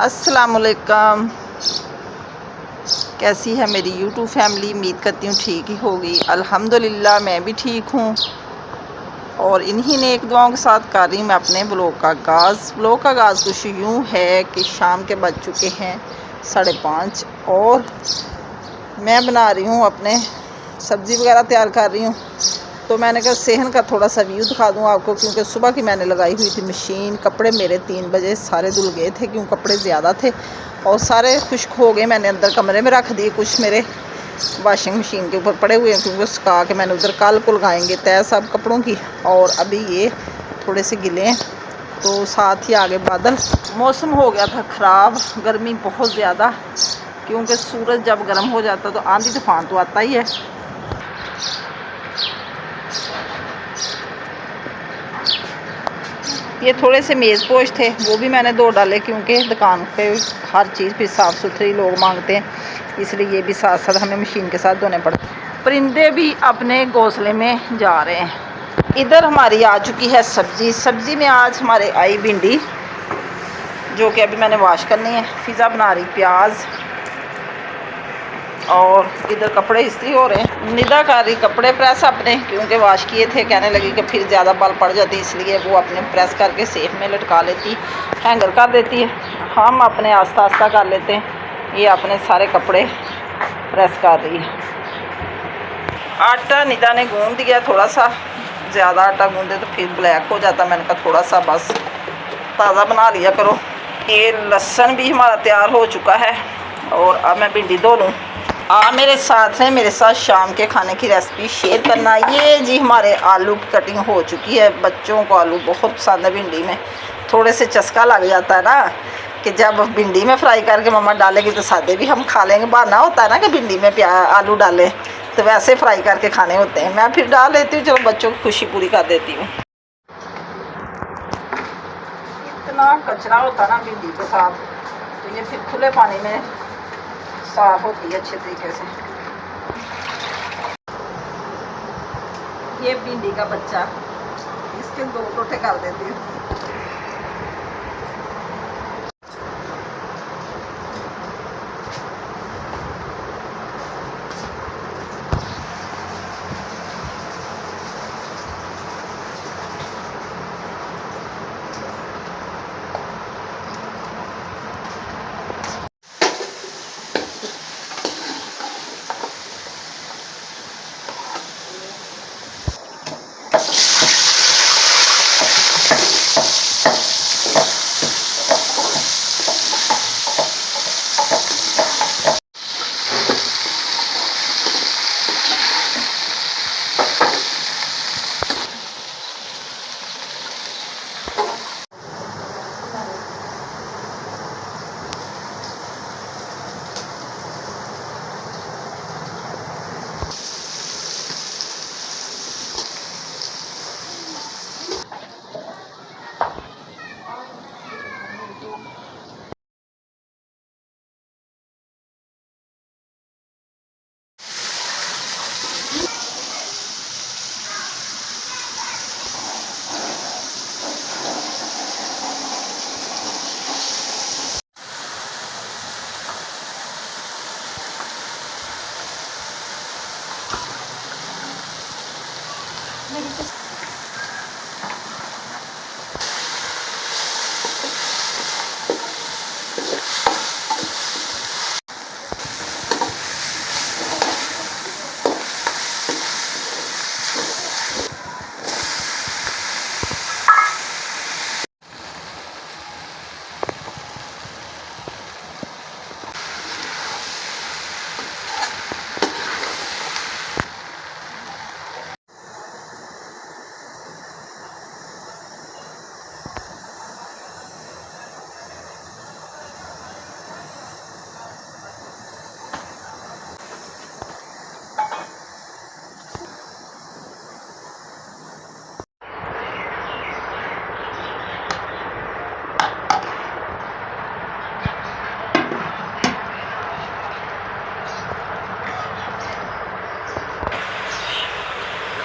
अस्सलामुअलैकुम। कैसी है मेरी यूट्यूब फैमिली? उम्मीद करती हूँ ठीक ही होगी। अल्हम्दुलिल्लाह मैं भी ठीक हूँ और इन्हीं नेक दुआओं के साथ कर रही हूँ मैं अपने ब्लॉग का आगाज़। ब्लॉग का आगाज़ कुछ यूँ है कि शाम के बज चुके हैं 5:30 और मैं बना रही हूँ अपने सब्ज़ी वगैरह तैयार कर रही हूँ। तो मैंने कहा सेहन का थोड़ा सा व्यू दिखा दूँ आपको, क्योंकि सुबह की मैंने लगाई हुई थी मशीन। कपड़े मेरे 3 बजे सारे धुल गए थे, क्यों कपड़े ज़्यादा थे और सारे खुश्क हो गए। मैंने अंदर कमरे में रख दिए, कुछ मेरे वॉशिंग मशीन के ऊपर पड़े हुए हैं, क्योंकि सुखा के मैंने उधर कल को लगाएंगे तय सब कपड़ों की। और अभी ये थोड़े से गिले हैं। तो साथ ही आगे बादल, मौसम हो गया था ख़राब, गर्मी बहुत ज़्यादा, क्योंकि सूरज जब गर्म हो जाता तो आंधी तूफान तो आता ही है। ये थोड़े से मेज़ पोश थे, वो भी मैंने धो डाले, क्योंकि दुकान पे हर चीज़ भी साफ़ सुथरी लोग मांगते हैं, इसलिए ये भी साथ साथ हमें मशीन के साथ धोने पड़ते। परिंदे भी अपने घोंसले में जा रहे हैं। इधर हमारी आ चुकी है सब्ज़ी में आज हमारे आई भिंडी, जो कि अभी मैंने वॉश करनी है। पिज़्ज़ा बना रही प्याज, और इधर कपड़े इस्त्री हो रहे हैं। निदा कर रही कपड़े प्रेस अपने, क्योंकि वॉश किए थे, कहने लगी कि फिर ज़्यादा बाल पड़ जाती, इसलिए वो अपने प्रेस करके सेफ में लटका लेती, हैंगर कर देती है। हम अपने आस्ता आस्ता कर लेते हैं। ये अपने सारे कपड़े प्रेस कर रही है। आटा निदा ने गूंद दिया, थोड़ा सा ज़्यादा आटा गूंदे तो फिर ब्लैक हो जाता। मैंने कहा थोड़ा सा बस ताज़ा बना लिया करो। ये लहसुन भी हमारा तैयार हो चुका है और अब मैं भिंडी धो लूँ। मेरे साथ हैं, मेरे साथ शाम के खाने की रेसिपी शेयर करना। ये जी हमारे आलू की कटिंग हो चुकी है। बच्चों को आलू बहुत पसंद है। भिंडी में थोड़े से चस्का लग जाता है ना, कि जब भिंडी में फ्राई करके मम्मा डालेगी तो सादे भी हम खा लेंगे। बहाना होता है ना कि भिंडी में आलू डालें, तो वैसे फ्राई करके खाने होते हैं। मैं फिर डाल लेती हूँ, चलो बच्चों की खुशी पूरी कर देती हूँ। इतना कचरा होता है ना भिंडी के साथ, तो ये फिर खुले पानी में साफ होती है अच्छे तरीके से। ये भिंडी का बच्चा, इसके 2 टोटे कर देती हूँ।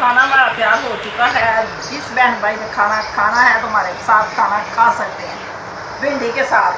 खाना हमारा तैयार हो चुका है। जिस बहन भाई ने खाना खाना है तो हमारे साथ खाना खा सकते हैं भिंडी के साथ।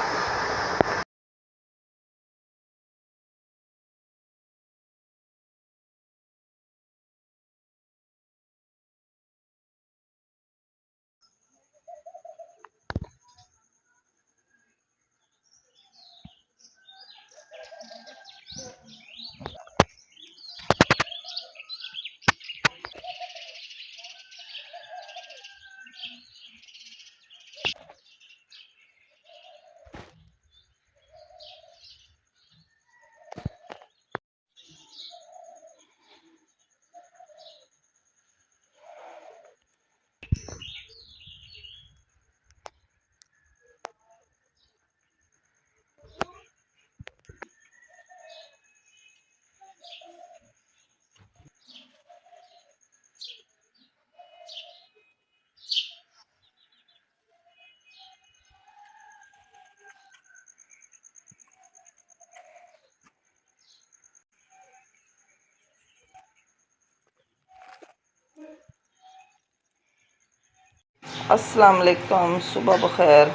अस्सलाम वालेकुम, सुबह बखैर।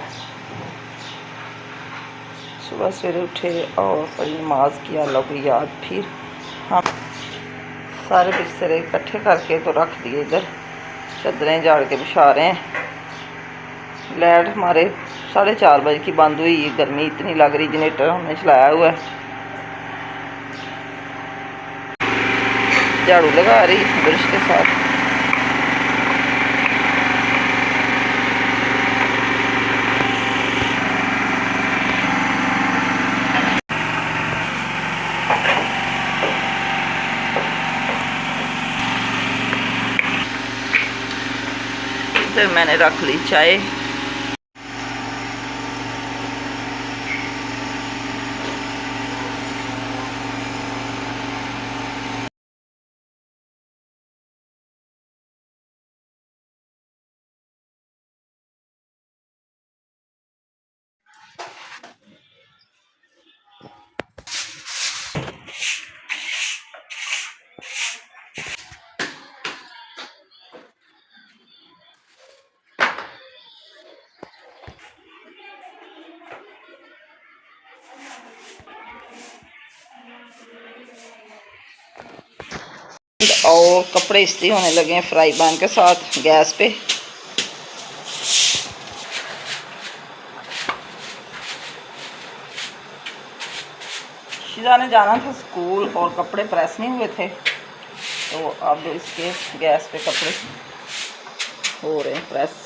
सुबह सवेरे उठे और पढ़ी नमाज किया, अल्लाह को याद। फिर हम सारे बिस्तरे इकट्ठे करके तो रख दिए इधर, चादरें झाड़ के बिछा रहे हैं। लाइट हमारे 4:30 बजे की बंद हुई, गर्मी इतनी लग रही, जनरेटर हमने चलाया हुआ है। झाड़ू लगा रही ब्रश के साथ। इधर मैंने रख ली चाय। और कपड़े इस्त्री होने लगे हैं फ्राई पैन के साथ गैस पे। शिजा ने जाना था स्कूल और कपड़े प्रेस नहीं हुए थे, तो अब इसके गैस पे कपड़े हो रहे हैं प्रेस।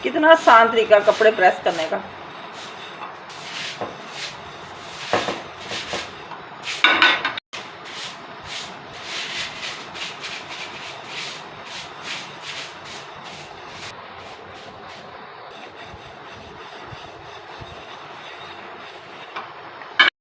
कितना आसान तरीका कपड़े प्रेस करने का।